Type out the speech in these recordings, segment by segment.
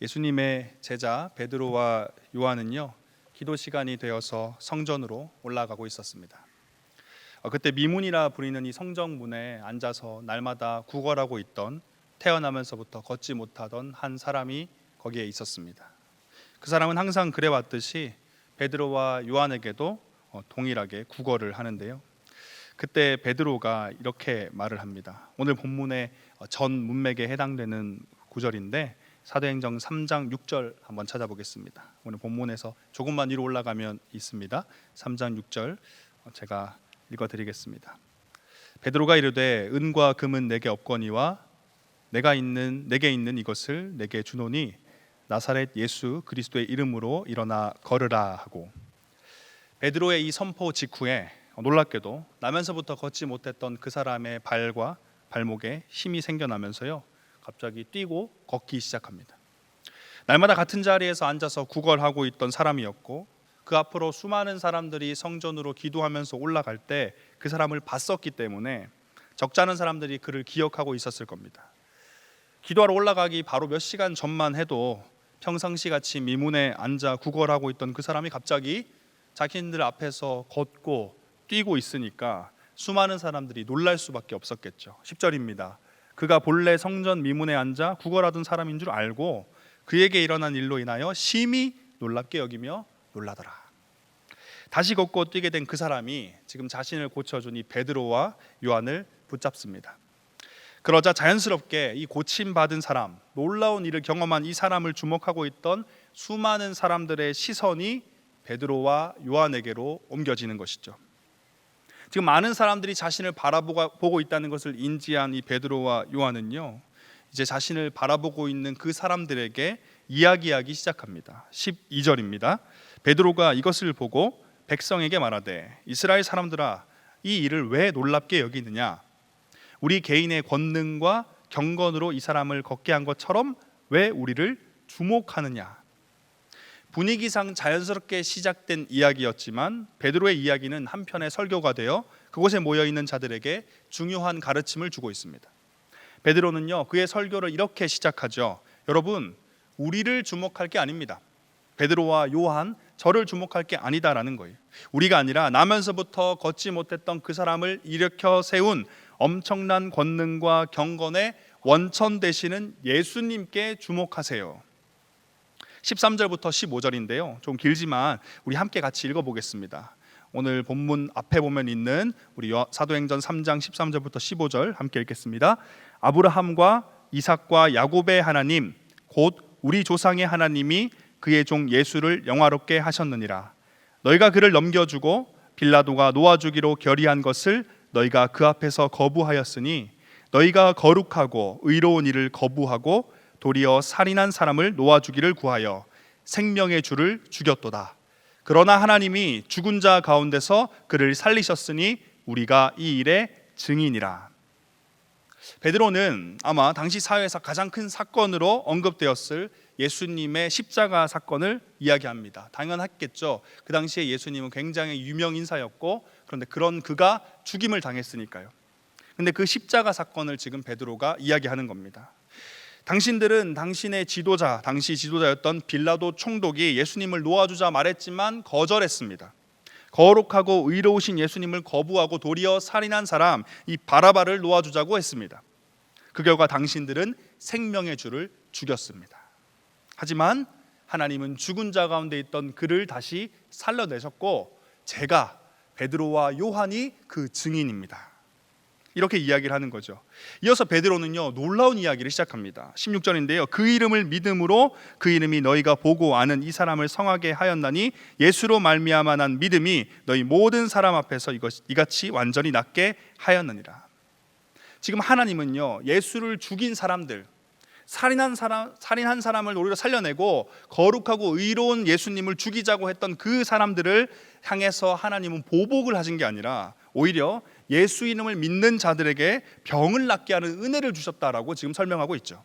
예수님의 제자 베드로와 요한은요, 기도 시간이 되어서 성전으로 올라가고 있었습니다. 그때 미문이라 부리는 이 성정문에 앉아서 날마다 구걸하고 있던, 태어나면서부터 걷지 못하던 한 사람이 거기에 있었습니다. 그 사람은 항상 그래왔듯이 베드로와 요한에게도 동일하게 구걸을 하는데요, 그때 베드로가 이렇게 말을 합니다. 오늘 본문의 전 문맥에 해당되는 구절인데 사도행전 3장 6절 한번 찾아보겠습니다. 오늘 본문에서 조금만 위로 올라가면 있습니다. 3장 6절 제가 읽어드리겠습니다. 베드로가 이르되 은과 금은 내게 없거니와 내게 있는 이것을 내게 주노니 나사렛 예수 그리스도의 이름으로 일어나 걸으라 하고, 베드로의 이 선포 직후에 놀랍게도 나면서부터 걷지 못했던 그 사람의 발과 발목에 힘이 생겨나면서요, 갑자기 뛰고 걷기 시작합니다. 날마다 같은 자리에서 앉아서 구걸하고 있던 사람이었고, 그 앞으로 수많은 사람들이 성전으로 기도하면서 올라갈 때 그 사람을 봤었기 때문에 적잖은 사람들이 그를 기억하고 있었을 겁니다. 기도하러 올라가기 바로 몇 시간 전만 해도 평상시 같이 미문에 앉아 구걸하고 있던 그 사람이 갑자기 자신들 앞에서 걷고 뛰고 있으니까 수많은 사람들이 놀랄 수밖에 없었겠죠. 10절입니다. 그가 본래 성전 미문에 앉아 구걸하던 사람인 줄 알고 그에게 일어난 일로 인하여 심히 놀랍게 여기며 놀라더라. 다시 걷고 뛰게 된 그 사람이 지금 자신을 고쳐준 이 베드로와 요한을 붙잡습니다. 그러자 자연스럽게 이 고침받은 사람, 놀라운 일을 경험한 이 사람을 주목하고 있던 수많은 사람들의 시선이 베드로와 요한에게로 옮겨지는 것이죠. 지금 많은 사람들이 자신을 바라보고 있다는 것을 인지한 이 베드로와 요한은요, 이제 자신을 바라보고 있는 그 사람들에게 이야기하기 시작합니다. 12절입니다. 베드로가 이것을 보고 백성에게 말하되 이스라엘 사람들아, 이 일을 왜 놀랍게 여기느냐? 우리 개인의 권능과 경건으로 이 사람을 걷게 한 것처럼 왜 우리를 주목하느냐? 분위기상 자연스럽게 시작된 이야기였지만 베드로의 이야기는 한편의 설교가 되어 그곳에 모여있는 자들에게 중요한 가르침을 주고 있습니다. 베드로는요, 그의 설교를 이렇게 시작하죠. 여러분, 우리를 주목할 게 아닙니다. 베드로와 요한, 저를 주목할 게 아니다라는 거예요. 우리가 아니라 나면서부터 걷지 못했던 그 사람을 일으켜 세운 엄청난 권능과 경건의 원천 되시는 예수님께 주목하세요. 13절부터 15절인데요, 좀 길지만 우리 함께 같이 읽어보겠습니다. 오늘 본문 앞에 보면 있는 우리 사도행전 3장 13절부터 15절 함께 읽겠습니다. 아브라함과 이삭과 야곱의 하나님 곧 우리 조상의 하나님이 그의 종 예수를 영화롭게 하셨느니라. 너희가 그를 넘겨주고 빌라도가 놓아주기로 결의한 것을 너희가 그 앞에서 거부하였으니 너희가 거룩하고 의로운 일을 거부하고 도리어 살인한 사람을 놓아주기를 구하여 생명의 주를 죽였도다. 그러나 하나님이 죽은 자 가운데서 그를 살리셨으니 우리가 이 일의 증인이라. 베드로는 아마 당시 사회에서 가장 큰 사건으로 언급되었을 예수님의 십자가 사건을 이야기합니다. 당연했겠죠. 그 당시에 예수님은 굉장히 유명 인사였고, 그런데 그런 그가 죽임을 당했으니까요. 그런데 그 십자가 사건을 지금 베드로가 이야기하는 겁니다. 당신들은 당신의 지도자, 당시 지도자였던 빌라도 총독이 예수님을 놓아주자 말했지만 거절했습니다. 거룩하고 의로우신 예수님을 거부하고 도리어 살인한 사람 이 바라바를 놓아주자고 했습니다. 그 결과 당신들은 생명의 주를 죽였습니다. 하지만 하나님은 죽은 자 가운데 있던 그를 다시 살려내셨고 제가 베드로와 요한이 그 증인입니다. 이렇게 이야기를 하는 거죠. 이어서 베드로는요, 놀라운 이야기를 시작합니다. 16절인데요. 그 이름을 믿음으로 그 이름이 너희가 보고 아는 이 사람을 성하게 하였나니 예수로 말미암아 난 믿음이 너희 모든 사람 앞에서 이같이 완전히 낫게 하였느니라. 지금 하나님은요, 예수를 죽인 사람들, 살인한 사람을 오히려 살려내고 거룩하고 의로운 예수님을 죽이자고 했던 그 사람들을 향해서 하나님은 보복을 하신 게 아니라 오히려 예수 이름을 믿는 자들에게 병을 낫게 하는 은혜를 주셨다라고 지금 설명하고 있죠.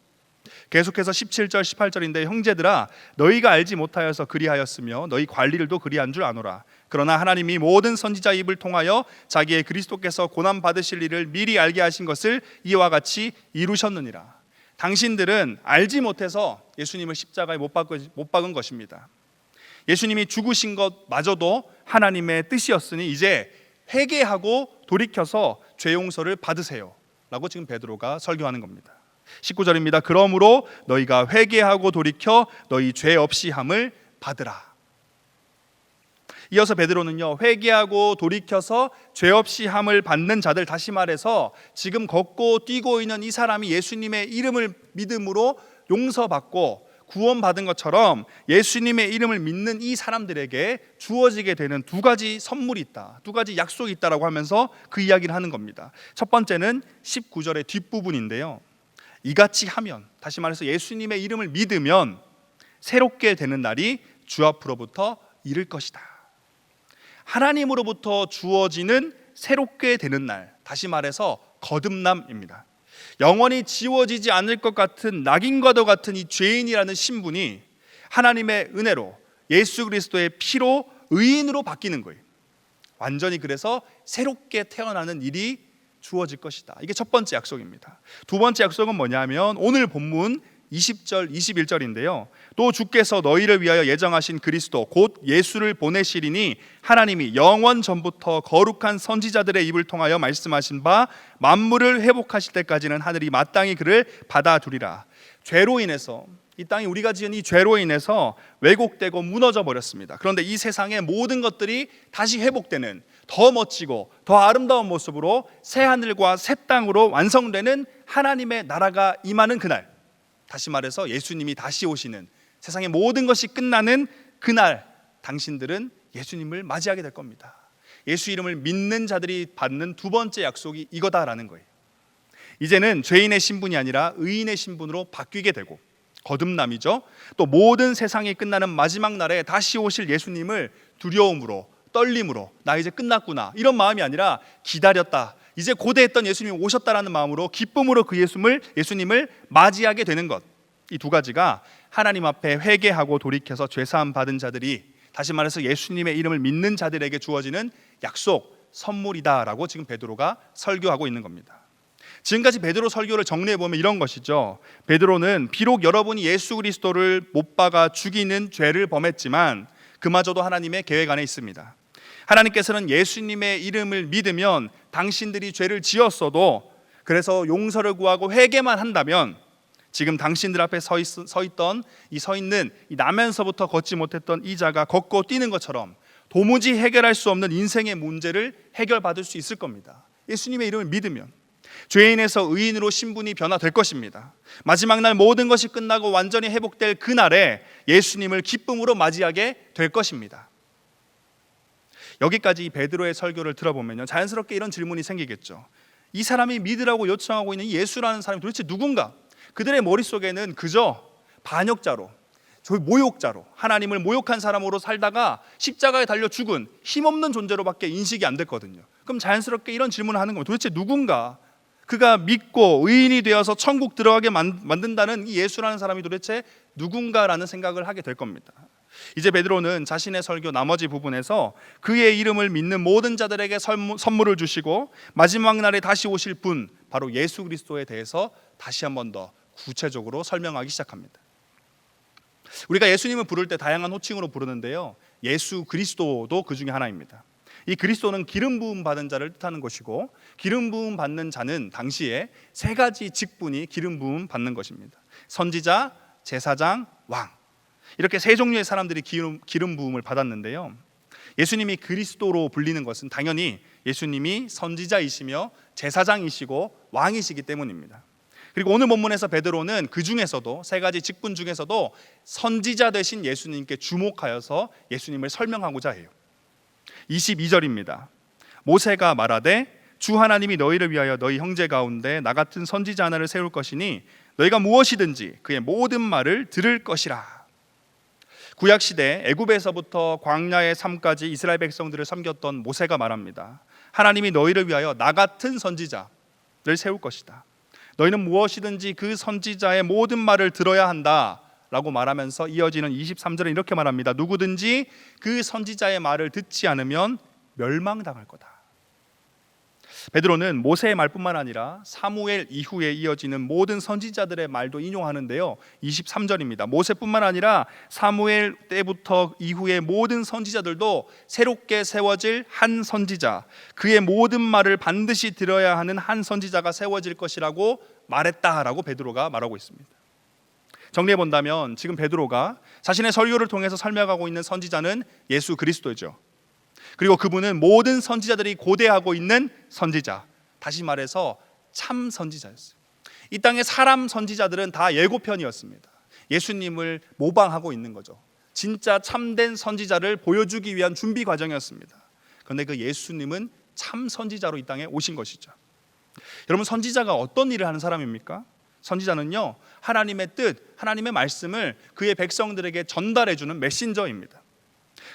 계속해서 17절 18절인데 형제들아 너희가 알지 못하여서 그리하였으며 너희 관리들도 그리한 줄 아노라. 그러나 하나님이 모든 선지자 입을 통하여 자기의 그리스도께서 고난 받으실 일을 미리 알게 하신 것을 이와 같이 이루셨느니라. 당신들은 알지 못해서 예수님을 십자가에 못 박은 것입니다. 예수님이 죽으신 것마저도 하나님의 뜻이었으니 이제 회개하고 돌이켜서 죄 용서를 받으세요 라고 지금 베드로가 설교하는 겁니다. 19절입니다. 그러므로 너희가 회개하고 돌이켜 너희 죄 없이 함을 받으라. 이어서 베드로는요, 회개하고 돌이켜서 죄 없이 함을 받는 자들, 다시 말해서 지금 걷고 뛰고 있는 이 사람이 예수님의 이름을 믿음으로 용서받고 구원받은 것처럼 예수님의 이름을 믿는 이 사람들에게 주어지게 되는 두 가지 선물이 있다, 두 가지 약속이 있다라고 하면서 그 이야기를 하는 겁니다. 첫 번째는 19절의 뒷부분인데요, 이같이 하면, 다시 말해서 예수님의 이름을 믿으면 새롭게 되는 날이 주 앞으로부터 이를 것이다. 하나님으로부터 주어지는 새롭게 되는 날, 다시 말해서 거듭남입니다. 영원히 지워지지 않을 것 같은 낙인과도 같은 이 죄인이라는 신분이 하나님의 은혜로 예수 그리스도의 피로 의인으로 바뀌는 거예요. 완전히 그래서 새롭게 태어나는 일이 주어질 것이다. 이게 첫 번째 약속입니다. 두 번째 약속은 뭐냐면 오늘 본문 20절 21절인데요. 또 주께서 너희를 위하여 예정하신 그리스도 곧 예수를 보내시리니 하나님이 영원 전부터 거룩한 선지자들의 입을 통하여 말씀하신 바 만물을 회복하실 때까지는 하늘이 마땅히 그를 받아두리라. 죄로 인해서 이 땅이 우리가 지은 이 죄로 인해서 왜곡되고 무너져 버렸습니다. 그런데 이 세상의 모든 것들이 다시 회복되는 더 멋지고 더 아름다운 모습으로 새 하늘과 새 땅으로 완성되는 하나님의 나라가 임하는 그날, 다시 말해서 예수님이 다시 오시는, 세상의 모든 것이 끝나는 그날, 당신들은 예수님을 맞이하게 될 겁니다. 예수 이름을 믿는 자들이 받는 두 번째 약속이 이거다라는 거예요. 이제는 죄인의 신분이 아니라 의인의 신분으로 바뀌게 되고, 거듭남이죠. 또 모든 세상이 끝나는 마지막 날에 다시 오실 예수님을 두려움으로, 떨림으로, 나 이제 끝났구나 이런 마음이 아니라 기다렸다, 이제 고대했던 예수님이 오셨다라는 마음으로 기쁨으로 그 예수님을 맞이하게 되는 것, 이 두 가지가 하나님 앞에 회개하고 돌이켜서 죄사함 받은 자들이, 다시 말해서 예수님의 이름을 믿는 자들에게 주어지는 약속, 선물이다라고 지금 베드로가 설교하고 있는 겁니다. 지금까지 베드로 설교를 정리해 보면 이런 것이죠. 베드로는 비록 여러분이 예수 그리스도를 못 박아 죽이는 죄를 범했지만 그마저도 하나님의 계획 안에 있습니다. 하나님께서는 예수님의 이름을 믿으면 당신들이 죄를 지었어도, 그래서 용서를 구하고 회개만 한다면 지금 당신들 앞에 서 있는 이 나면서부터 걷지 못했던 이 자가 걷고 뛰는 것처럼 도무지 해결할 수 없는 인생의 문제를 해결받을 수 있을 겁니다. 예수님의 이름을 믿으면 죄인에서 의인으로 신분이 변화될 것입니다. 마지막 날 모든 것이 끝나고 완전히 회복될 그날에 예수님을 기쁨으로 맞이하게 될 것입니다. 여기까지 베드로의 설교를 들어보면요, 자연스럽게 이런 질문이 생기겠죠. 이 사람이 믿으라고 요청하고 있는 이 예수라는 사람이 도대체 누군가? 그들의 머릿속에는 그저 반역자로, 모욕자로, 하나님을 모욕한 사람으로 살다가 십자가에 달려 죽은 힘없는 존재로밖에 인식이 안 됐거든요. 그럼 자연스럽게 이런 질문을 하는 겁니다. 도대체 누군가? 그가 믿고 의인이 되어서 천국 들어가게 만든다는 이 예수라는 사람이 도대체 누군가라는 생각을 하게 될 겁니다. 이제 베드로는 자신의 설교 나머지 부분에서 그의 이름을 믿는 모든 자들에게 선물을 주시고 마지막 날에 다시 오실 분, 바로 예수 그리스도에 대해서 다시 한 번 더 구체적으로 설명하기 시작합니다. 우리가 예수님을 부를 때 다양한 호칭으로 부르는데요, 예수 그리스도도 그 중에 하나입니다. 이 그리스도는 기름 부음 받은 자를 뜻하는 것이고, 기름 부음 받는 자는 당시에 세 가지 직분이 기름 부음 받는 것입니다. 선지자, 제사장, 왕, 이렇게 세 종류의 사람들이 기름 부음을 받았는데요, 예수님이 그리스도로 불리는 것은 당연히 예수님이 선지자이시며 제사장이시고 왕이시기 때문입니다. 그리고 오늘 본문에서 베드로는 그 중에서도 세 가지 직분 중에서도 선지자 되신 예수님께 주목하여서 예수님을 설명하고자 해요. 22절입니다. 모세가 말하되 주 하나님이 너희를 위하여 너희 형제 가운데 나 같은 선지자 하나를 세울 것이니 너희가 무엇이든지 그의 모든 말을 들을 것이라. 구약시대 애굽에서부터 광야의 삶까지 이스라엘 백성들을 섬겼던 모세가 말합니다. 하나님이 너희를 위하여 나 같은 선지자를 세울 것이다. 너희는 무엇이든지 그 선지자의 모든 말을 들어야 한다 라고 말하면서 이어지는 23절은 이렇게 말합니다. 누구든지 그 선지자의 말을 듣지 않으면 멸망당할 거다. 베드로는 모세의 말뿐만 아니라 사무엘 이후에 이어지는 모든 선지자들의 말도 인용하는데요. 23절입니다. 모세뿐만 아니라 사무엘 때부터 이후의 모든 선지자들도 새롭게 세워질 한 선지자, 그의 모든 말을 반드시 들어야 하는 한 선지자가 세워질 것이라고 말했다라고 베드로가 말하고 있습니다. 정리해 본다면 지금 베드로가 자신의 설교를 통해서 설명하고 있는 선지자는 예수 그리스도죠. 그리고 그분은 모든 선지자들이 고대하고 있는 선지자, 다시 말해서 참 선지자였어요. 이 땅의 사람 선지자들은 다 예고편이었습니다. 예수님을 모방하고 있는 거죠. 진짜 참된 선지자를 보여주기 위한 준비 과정이었습니다. 그런데 그 예수님은 참 선지자로 이 땅에 오신 것이죠. 여러분, 선지자가 어떤 일을 하는 사람입니까? 선지자는요, 하나님의 뜻, 하나님의 말씀을 그의 백성들에게 전달해주는 메신저입니다.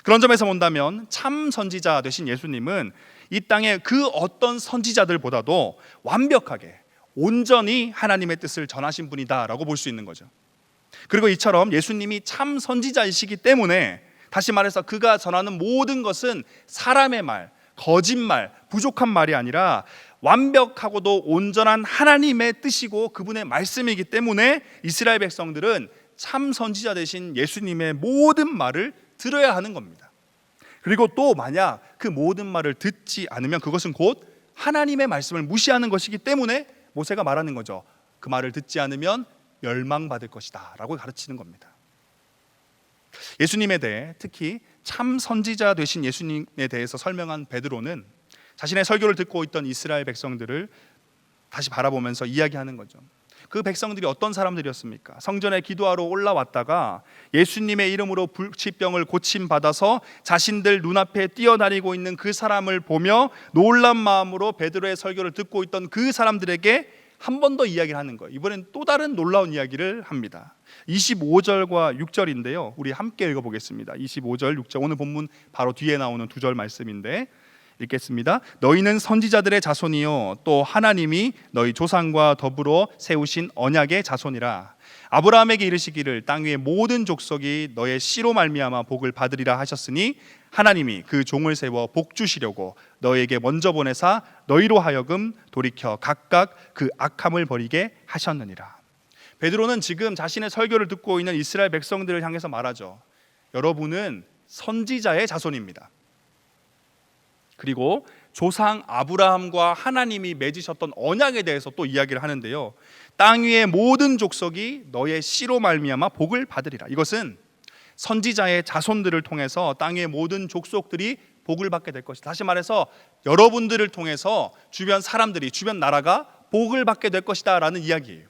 그런 점에서 본다면 참 선지자 되신 예수님은 이 땅의 그 어떤 선지자들보다도 완벽하게 온전히 하나님의 뜻을 전하신 분이다라고 볼 수 있는 거죠. 그리고 이처럼 예수님이 참 선지자이시기 때문에 다시 말해서 그가 전하는 모든 것은 사람의 말, 거짓말, 부족한 말이 아니라 완벽하고도 온전한 하나님의 뜻이고 그분의 말씀이기 때문에 이스라엘 백성들은 참 선지자 되신 예수님의 모든 말을 들어야 하는 겁니다. 그리고 또 만약 그 모든 말을 듣지 않으면 그것은 곧 하나님의 말씀을 무시하는 것이기 때문에 모세가 말하는 거죠. 그 말을 듣지 않으면 멸망받을 것이다 라고 가르치는 겁니다. 예수님에 대해, 특히 참 선지자 되신 예수님에 대해서 설명한 베드로는 자신의 설교를 듣고 있던 이스라엘 백성들을 다시 바라보면서 이야기하는 거죠. 그 백성들이 어떤 사람들이었습니까? 성전에 기도하러 올라왔다가 예수님의 이름으로 불치병을 고침받아서 자신들 눈앞에 뛰어다니고 있는 그 사람을 보며 놀란 마음으로 베드로의 설교를 듣고 있던 그 사람들에게 한 번 더 이야기를 하는 거예요. 이번엔 또 다른 놀라운 이야기를 합니다. 25절과 6절인데요. 우리 함께 읽어보겠습니다. 25절, 6절, 오늘 본문 바로 뒤에 나오는 두 절 말씀인데 읽겠습니다. 너희는 선지자들의 자손이요 또 하나님이 너희 조상과 더불어 세우신 언약의 자손이라. 아브라함에게 이르시기를 땅 위의 모든 족속이 너의 씨로 말미암아 복을 받으리라 하셨으니 하나님이 그 종을 세워 복 주시려고 너희에게 먼저 보내사 너희로 하여금 돌이켜 각각 그 악함을 버리게 하셨느니라. 베드로는 지금 자신의 설교를 듣고 있는 이스라엘 백성들을 향해서 말하죠. 여러분은 선지자의 자손입니다. 그리고 조상 아브라함과 하나님이 맺으셨던 언약에 대해서 또 이야기를 하는데요. 땅 위의 모든 족속이 너의 씨로 말미암아 복을 받으리라. 이것은 선지자의 자손들을 통해서 땅의 모든 족속들이 복을 받게 될 것이다. 다시 말해서 여러분들을 통해서 주변 사람들이, 주변 나라가 복을 받게 될 것이다 라는 이야기예요.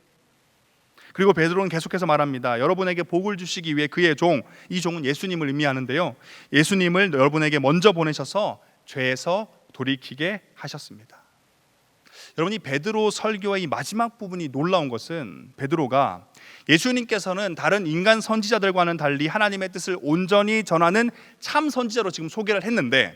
그리고 베드로는 계속해서 말합니다. 여러분에게 복을 주시기 위해 그의 종, 이 종은 예수님을 의미하는데요. 예수님을 여러분에게 먼저 보내셔서 죄에서 돌이키게 하셨습니다. 여러분이 베드로 설교의 이 마지막 부분이 놀라운 것은 베드로가 예수님께서는 다른 인간 선지자들과는 달리 하나님의 뜻을 온전히 전하는 참 선지자로 지금 소개를 했는데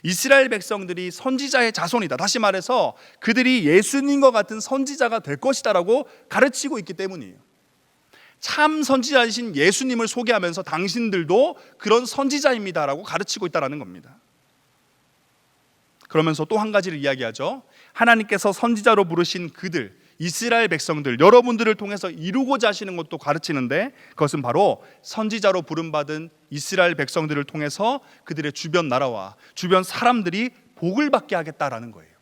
이스라엘 백성들이 선지자의 자손이다. 다시 말해서 그들이 예수님과 같은 선지자가 될 것이다라고 가르치고 있기 때문이에요. 참 선지자이신 예수님을 소개하면서 당신들도 그런 선지자입니다라고 가르치고 있다는 겁니다. 그러면서 또 한 가지를 이야기하죠. 하나님께서 선지자로 부르신 그들, 이스라엘 백성들, 여러분들을 통해서 이루고자 하시는 것도 가르치는데 그것은 바로 선지자로 부름받은 이스라엘 백성들을 통해서 그들의 주변 나라와 주변 사람들이 복을 받게 하겠다라는 거예요.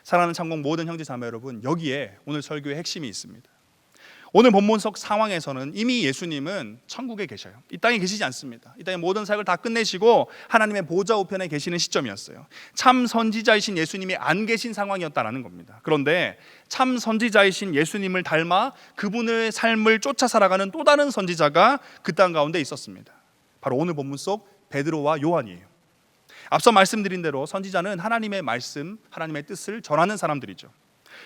사랑하는 참공 모든 형제 자매 여러분, 여기에 오늘 설교의 핵심이 있습니다. 오늘 본문 속 상황에서는 이미 예수님은 천국에 계셔요. 이 땅에 계시지 않습니다. 이 땅의 모든 사역을 다 끝내시고 하나님의 보좌 우편에 계시는 시점이었어요. 참 선지자이신 예수님이 안 계신 상황이었다라는 겁니다. 그런데 참 선지자이신 예수님을 닮아 그분의 삶을 쫓아 살아가는 또 다른 선지자가 그 땅 가운데 있었습니다. 바로 오늘 본문 속 베드로와 요한이에요. 앞서 말씀드린 대로 선지자는 하나님의 말씀, 하나님의 뜻을 전하는 사람들이죠.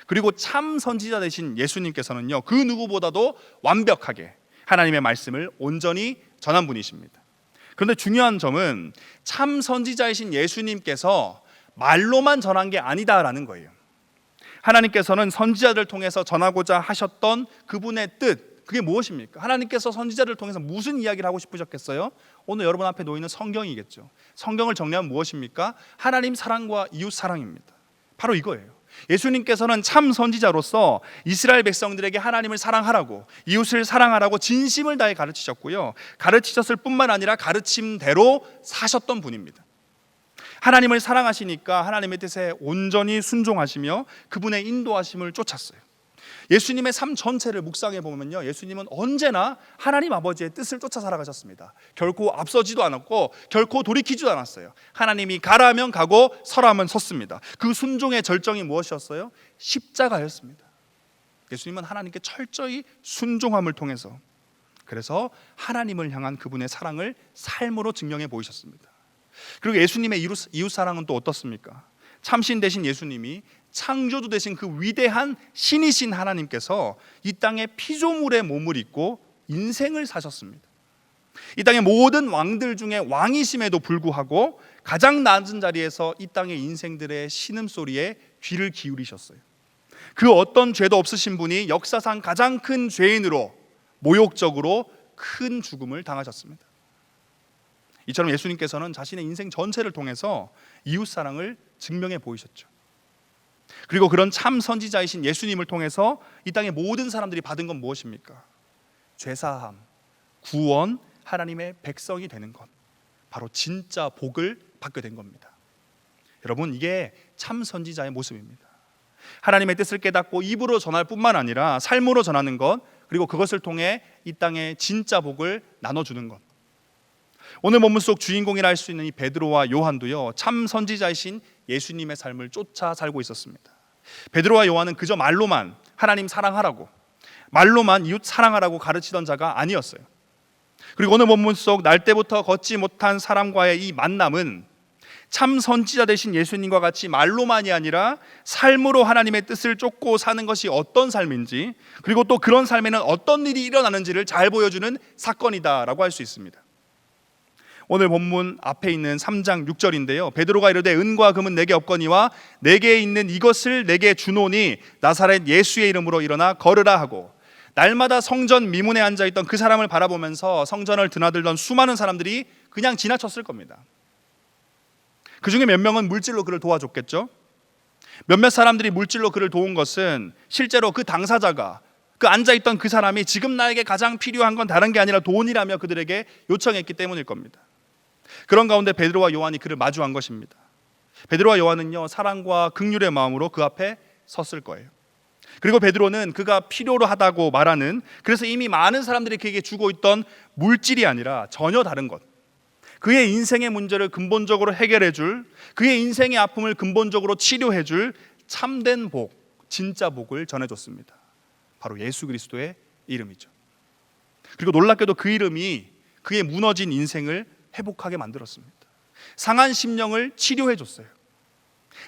그리고 참 선지자 되신 예수님께서는요, 그 누구보다도 완벽하게 하나님의 말씀을 온전히 전한 분이십니다. 그런데 중요한 점은 참 선지자이신 예수님께서 말로만 전한 게 아니다라는 거예요. 하나님께서는 선지자들을 통해서 전하고자 하셨던 그분의 뜻, 그게 무엇입니까? 하나님께서 선지자를 통해서 무슨 이야기를 하고 싶으셨겠어요? 오늘 여러분 앞에 놓이는 성경이겠죠. 성경을 정리하면 무엇입니까? 하나님 사랑과 이웃 사랑입니다. 바로 이거예요. 예수님께서는 참 선지자로서 이스라엘 백성들에게 하나님을 사랑하라고, 이웃을 사랑하라고 진심을 다해 가르치셨고요, 가르치셨을 뿐만 아니라 가르침대로 사셨던 분입니다. 하나님을 사랑하시니까 하나님의 뜻에 온전히 순종하시며 그분의 인도하심을 쫓았어요. 예수님의 삶 전체를 묵상해 보면요, 예수님은 언제나 하나님 아버지의 뜻을 쫓아 살아가셨습니다. 결코 앞서지도 않았고 결코 돌이키지도 않았어요. 하나님이 가라 하면 가고 서라 하면 섰습니다. 그 순종의 절정이 무엇이었어요? 십자가였습니다. 예수님은 하나님께 철저히 순종함을 통해서, 그래서 하나님을 향한 그분의 사랑을 삶으로 증명해 보이셨습니다. 그리고 예수님의 이웃 사랑은 또 어떻습니까? 참신 되신 예수님이 창조주 되신 그 위대한 신이신 하나님께서 이 땅에 피조물의 몸을 입고 인생을 사셨습니다. 이 땅의 모든 왕들 중에 왕이심에도 불구하고 가장 낮은 자리에서 이 땅의 인생들의 신음소리에 귀를 기울이셨어요. 그 어떤 죄도 없으신 분이 역사상 가장 큰 죄인으로 모욕적으로 큰 죽음을 당하셨습니다. 이처럼 예수님께서는 자신의 인생 전체를 통해서 이웃사랑을 증명해 보이셨죠. 그리고 그런 참 선지자이신 예수님을 통해서 이 땅의 모든 사람들이 받은 건 무엇입니까? 죄사함, 구원, 하나님의 백성이 되는 것, 바로 진짜 복을 받게 된 겁니다. 여러분, 이게 참 선지자의 모습입니다. 하나님의 뜻을 깨닫고 입으로 전할 뿐만 아니라 삶으로 전하는 것, 그리고 그것을 통해 이 땅에 진짜 복을 나눠주는 것. 오늘 본문 속 주인공이라 할 수 있는 이 베드로와 요한도요, 참 선지자이신 예수님의 삶을 쫓아 살고 있었습니다. 베드로와 요한은 그저 말로만 하나님 사랑하라고, 말로만 이웃 사랑하라고 가르치던 자가 아니었어요. 그리고 오늘 본문 속 날 때부터 걷지 못한 사람과의 이 만남은 참 선지자 되신 예수님과 같이 말로만이 아니라 삶으로 하나님의 뜻을 쫓고 사는 것이 어떤 삶인지, 그리고 또 그런 삶에는 어떤 일이 일어나는지를 잘 보여주는 사건이다라고 할 수 있습니다. 오늘 본문 앞에 있는 3장 6절인데요, 베드로가 이르되 은과 금은 내게 없거니와 내게 있는 이것을 내게 주노니 나사렛 예수의 이름으로 일어나 걸으라 하고, 날마다 성전 미문에 앉아있던 그 사람을 바라보면서 성전을 드나들던 수많은 사람들이 그냥 지나쳤을 겁니다. 그 중에 몇 명은 물질로 그를 도와줬겠죠. 몇몇 사람들이 물질로 그를 도운 것은 실제로 그 당사자가, 그 앉아있던 그 사람이 지금 나에게 가장 필요한 건 다른 게 아니라 돈이라며 그들에게 요청했기 때문일 겁니다. 그런 가운데 베드로와 요한이 그를 마주한 것입니다. 베드로와 요한은요, 사랑과 긍휼의 마음으로 그 앞에 섰을 거예요. 그리고 베드로는 그가 필요로 하다고 말하는, 그래서 이미 많은 사람들이 그에게 주고 있던 물질이 아니라 전혀 다른 것, 그의 인생의 문제를 근본적으로 해결해 줄, 그의 인생의 아픔을 근본적으로 치료해 줄 참된 복, 진짜 복을 전해줬습니다. 바로 예수 그리스도의 이름이죠. 그리고 놀랍게도 그 이름이 그의 무너진 인생을 회복하게 만들었습니다. 상한 심령을 치료해 줬어요.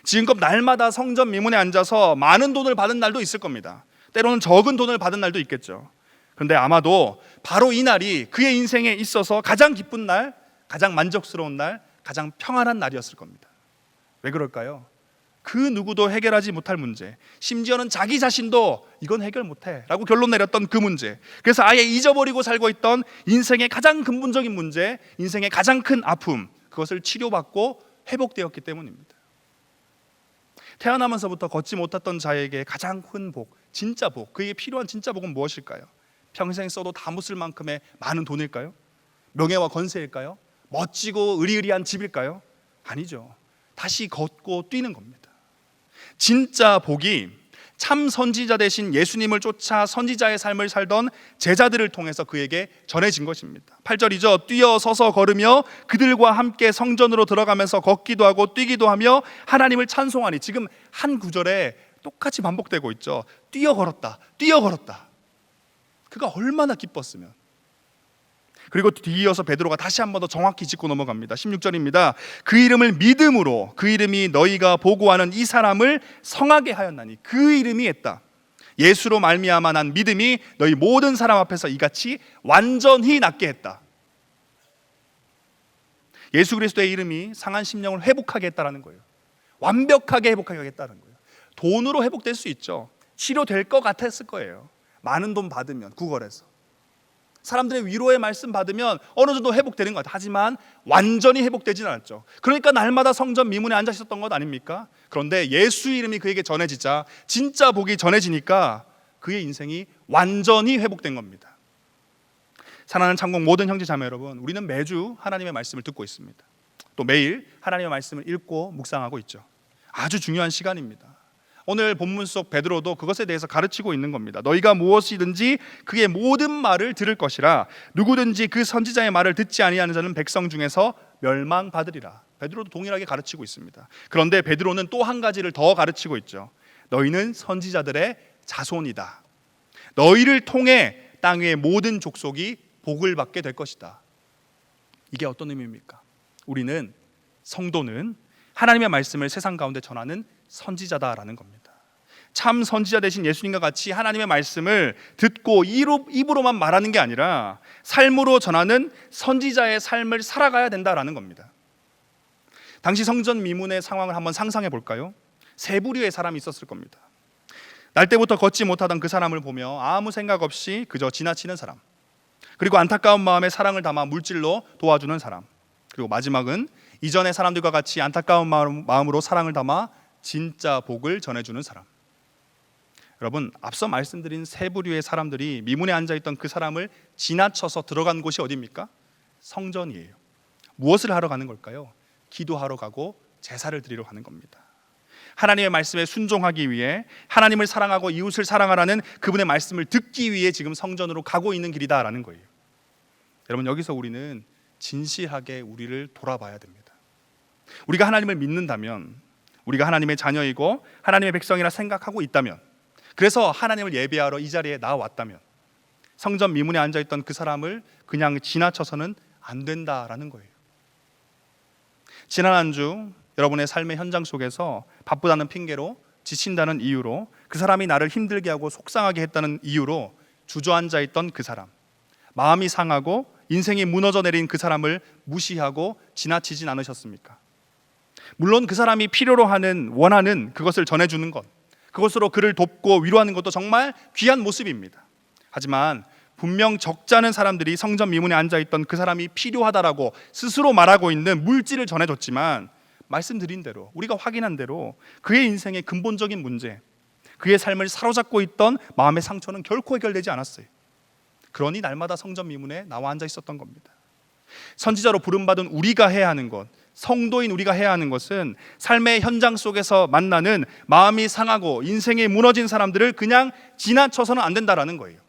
지금껏 날마다 성전 미문에 앉아서 많은 돈을 받은 날도 있을 겁니다. 때로는 적은 돈을 받은 날도 있겠죠. 그런데 아마도 바로 이 날이 그의 인생에 있어서 가장 기쁜 날, 가장 만족스러운 날, 가장 평안한 날이었을 겁니다. 왜 그럴까요? 그 누구도 해결하지 못할 문제, 심지어는 자기 자신도 이건 해결 못해 라고 결론 내렸던 그 문제, 그래서 아예 잊어버리고 살고 있던 인생의 가장 근본적인 문제, 인생의 가장 큰 아픔, 그것을 치료받고 회복되었기 때문입니다. 태어나면서부터 걷지 못했던 자에게 가장 큰 복, 진짜 복, 그에게 필요한 진짜 복은 무엇일까요? 평생 써도 다 못 쓸 만큼의 많은 돈일까요? 명예와 권세일까요? 멋지고 의리의리한 집일까요? 아니죠. 다시 걷고 뛰는 겁니다. 진짜 복이 참 선지자 되신 예수님을 쫓아 선지자의 삶을 살던 제자들을 통해서 그에게 전해진 것입니다. 8절이죠. 뛰어 서서 걸으며 그들과 함께 성전으로 들어가면서 걷기도 하고 뛰기도 하며 하나님을 찬송하니, 지금 한 구절에 똑같이 반복되고 있죠. 뛰어 걸었다, 뛰어 걸었다. 그가 얼마나 기뻤으면. 그리고 뒤이어서 베드로가 다시 한 번 더 정확히 짚고 넘어갑니다. 16절입니다. 그 이름을 믿음으로, 그 이름이 너희가 보고하는 이 사람을 성하게 하였나니, 그 이름이 했다. 예수로 말미암아 난 믿음이 너희 모든 사람 앞에서 이같이 완전히 낫게 했다. 예수 그리스도의 이름이 상한 심령을 회복하게 했다라는 거예요. 완벽하게 회복하게 했다는 거예요. 돈으로 회복될 수 있죠. 치료될 것 같았을 거예요. 많은 돈 받으면, 구걸해서 사람들의 위로의 말씀 받으면 어느 정도 회복되는 것 같아요. 하지만 완전히 회복되지는 않았죠. 그러니까 날마다 성전 미문에 앉아 있었던 것 아닙니까? 그런데 예수 이름이 그에게 전해지자, 진짜 복이 전해지니까 그의 인생이 완전히 회복된 겁니다. 사랑하는 창공 모든 형제 자매 여러분, 우리는 매주 하나님의 말씀을 듣고 있습니다. 또 매일 하나님의 말씀을 읽고 묵상하고 있죠. 아주 중요한 시간입니다. 오늘 본문 속 베드로도 그것에 대해서 가르치고 있는 겁니다. 너희가 무엇이든지 그의 모든 말을 들을 것이라. 누구든지 그 선지자의 말을 듣지 아니하는 자는 백성 중에서 멸망받으리라. 베드로도 동일하게 가르치고 있습니다. 그런데 베드로는 또 한 가지를 더 가르치고 있죠. 너희는 선지자들의 자손이다. 너희를 통해 땅 위의 모든 족속이 복을 받게 될 것이다. 이게 어떤 의미입니까? 우리는, 성도는 하나님의 말씀을 세상 가운데 전하는 선지자다라는 겁니다. 참 선지자 되신 예수님과 같이 하나님의 말씀을 듣고 입으로만 말하는 게 아니라 삶으로 전하는 선지자의 삶을 살아가야 된다라는 겁니다. 당시 성전 미문의 상황을 한번 상상해 볼까요? 세 부류의 사람이 있었을 겁니다. 날 때부터 걷지 못하던 그 사람을 보며 아무 생각 없이 그저 지나치는 사람, 그리고 안타까운 마음에 사랑을 담아 물질로 도와주는 사람, 그리고 마지막은 이전의 사람들과 같이 안타까운 마음으로 사랑을 담아 진짜 복을 전해주는 사람. 여러분, 앞서 말씀드린 세 부류의 사람들이 미문에 앉아있던 그 사람을 지나쳐서 들어간 곳이 어디입니까? 성전이에요. 무엇을 하러 가는 걸까요? 기도하러 가고 제사를 드리러 가는 겁니다. 하나님의 말씀에 순종하기 위해, 하나님을 사랑하고 이웃을 사랑하라는 그분의 말씀을 듣기 위해 지금 성전으로 가고 있는 길이다라는 거예요. 여러분, 여기서 우리는 진실하게 우리를 돌아봐야 됩니다. 우리가 하나님을 믿는다면, 우리가 하나님의 자녀이고 하나님의 백성이라 생각하고 있다면, 그래서 하나님을 예배하러 이 자리에 나왔다면, 성전 미문에 앉아있던 그 사람을 그냥 지나쳐서는 안 된다라는 거예요. 지난 한 주 여러분의 삶의 현장 속에서 바쁘다는 핑계로, 지친다는 이유로, 그 사람이 나를 힘들게 하고 속상하게 했다는 이유로 주저앉아 있던 그 사람, 마음이 상하고 인생이 무너져 내린 그 사람을 무시하고 지나치진 않으셨습니까? 물론 그 사람이 필요로 하는, 원하는 그것을 전해주는 것, 그것으로 그를 돕고 위로하는 것도 정말 귀한 모습입니다. 하지만 분명 적지 않은 사람들이 성전 미문에 앉아있던 그 사람이 필요하다라고 스스로 말하고 있는 물질을 전해줬지만, 말씀드린 대로, 우리가 확인한 대로 그의 인생의 근본적인 문제, 그의 삶을 사로잡고 있던 마음의 상처는 결코 해결되지 않았어요. 그러니 날마다 성전 미문에 나와 앉아 있었던 겁니다. 선지자로 부름받은 우리가 해야 하는 것, 성도인 우리가 해야 하는 것은 삶의 현장 속에서 만나는 마음이 상하고 인생이 무너진 사람들을 그냥 지나쳐서는 안 된다라는 거예요.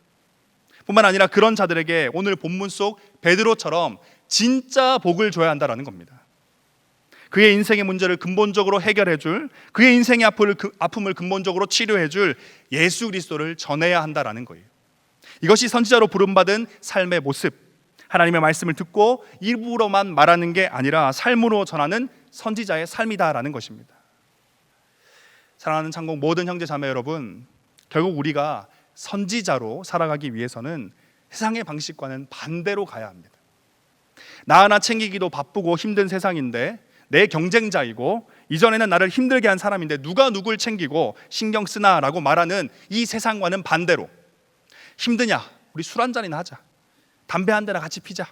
뿐만 아니라 그런 자들에게 오늘 본문 속 베드로처럼 진짜 복을 줘야 한다라는 겁니다. 그의 인생의 문제를 근본적으로 해결해 줄, 그의 인생의 아픔을 근본적으로 치료해 줄 예수 그리스도를 전해야 한다라는 거예요. 이것이 선지자로 부름받은 삶의 모습, 하나님의 말씀을 듣고 일부러만 말하는 게 아니라 삶으로 전하는 선지자의 삶이다라는 것입니다. 사랑하는 창공 모든 형제 자매 여러분, 결국 우리가 선지자로 살아가기 위해서는 세상의 방식과는 반대로 가야 합니다. 나 하나 챙기기도 바쁘고 힘든 세상인데, 내 경쟁자이고 이전에는 나를 힘들게 한 사람인데 누가 누굴 챙기고 신경 쓰나라고 말하는 이 세상과는 반대로, 힘드냐? 우리 술 한잔이나 하자, 담배 한 대나 같이 피자,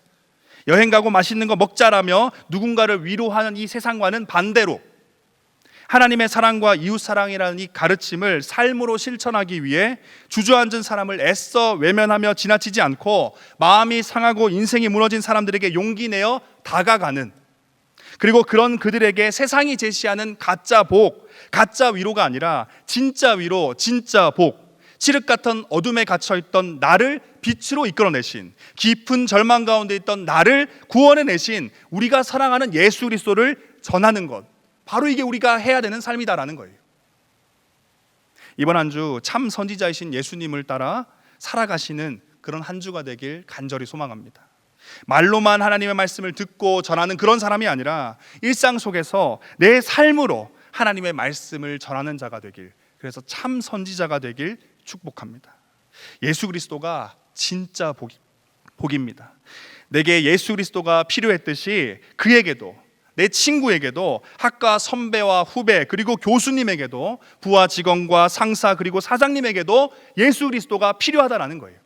여행 가고 맛있는 거 먹자라며 누군가를 위로하는 이 세상과는 반대로, 하나님의 사랑과 이웃 사랑이라는 이 가르침을 삶으로 실천하기 위해 주저앉은 사람을 애써 외면하며 지나치지 않고 마음이 상하고 인생이 무너진 사람들에게 용기 내어 다가가는, 그리고 그런 그들에게 세상이 제시하는 가짜 복, 가짜 위로가 아니라 진짜 위로, 진짜 복, 칠흑 같은 어둠에 갇혀있던 나를 빛으로 이끌어내신, 깊은 절망 가운데 있던 나를 구원해내신 우리가 사랑하는 예수 그리스도를 전하는 것, 바로 이게 우리가 해야 되는 삶이다라는 거예요. 이번 한 주 참 선지자이신 예수님을 따라 살아가시는 그런 한 주가 되길 간절히 소망합니다. 말로만 하나님의 말씀을 듣고 전하는 그런 사람이 아니라 일상 속에서 내 삶으로 하나님의 말씀을 전하는 자가 되길, 그래서 참 선지자가 되길 축복합니다. 예수 그리스도가 진짜 복입니다. 내게 예수 그리스도가 필요했듯이 그에게도 내 친구에게도, 학과 선배와 후배, 그리고 교수님에게도, 부하 직원과 상사, 그리고 사장님에게도 예수 그리스도가 필요하다라는 거예요.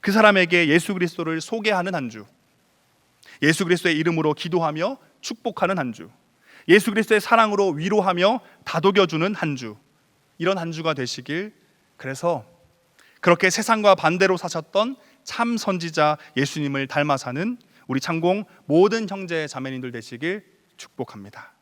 그 사람에게 예수 그리스도를 소개하는 한 주, 예수 그리스도의 이름으로 기도하며 축복하는 한 주, 예수 그리스도의 사랑으로 위로하며 다독여주는 한 주, 이런 한 주가 되시길, 그래서 그렇게 세상과 반대로 사셨던 참 선지자 예수님을 닮아 사는 우리 창공 모든 형제 자매님들 되시길 축복합니다.